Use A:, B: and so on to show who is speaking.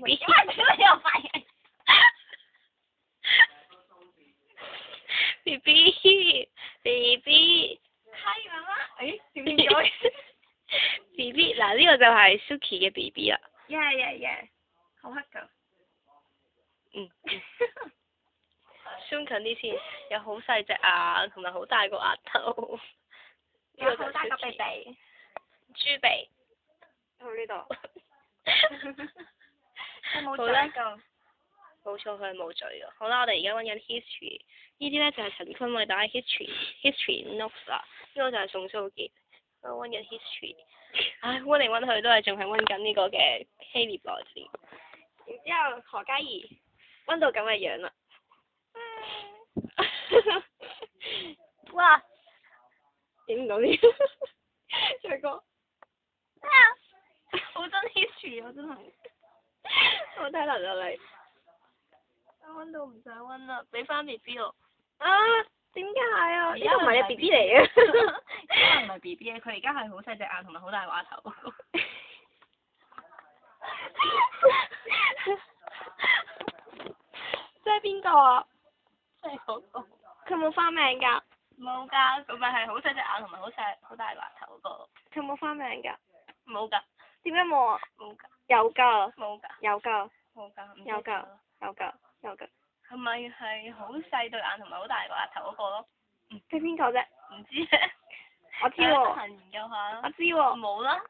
A: B。
B: 點解你又發現
A: B B B B。
B: 係媽媽？誒點變咗
A: B B 嗱呢個就係 Suki 嘅 B B 啦。
B: ？Yeah，好黑㗎。
A: 嗯。zoom 近啲先，有好細隻眼，同埋好大個額頭。呢個就
B: 好大個鼻鼻。
A: 豬鼻。
B: 到呢度。有冇
A: 好啦
B: 嘴㗎？
A: 冇錯，佢係冇嘴㗎。好啦，我哋而家揾緊 history，呢啲咧就係陳坤為大家 history notes 啦。呢個就係宋蘇傑，我揾緊 history。唉，揾嚟揾去都係仲係揾緊呢個嘅希臘來史。然之後何嘉怡揾到咁嘅樣啦。哇！影唔到啲。再講。好真 history 啊！真係。我睇嚟就嚟。我揾到唔想揾啦，俾翻 B B 我。啊！點解啊？呢個唔係你 B B 嚟嘅。
B: 可能唔係 B B 嘅，佢而家係好細隻眼同埋好大個額頭。
A: 即係邊個啊？
B: 即係嗰個。
A: 佢冇花名㗎？
B: 冇㗎，佢咪係好細隻眼同埋好大個額頭嗰個。
A: 佢冇花名㗎？
B: 冇㗎。
A: 點解冇啊？
B: 冇㗎。
A: 有㗎。
B: 冇㗎。
A: 有㗎。
B: 冇㗎。
A: 有㗎。有㗎。有㗎。
B: 係咪係好細對眼同埋好大個額頭嗰個咯？
A: 係邊個啫？
B: 唔知咧。
A: 我知喎。
B: 得閒研究下啦。
A: 我知喎。
B: 冇啦。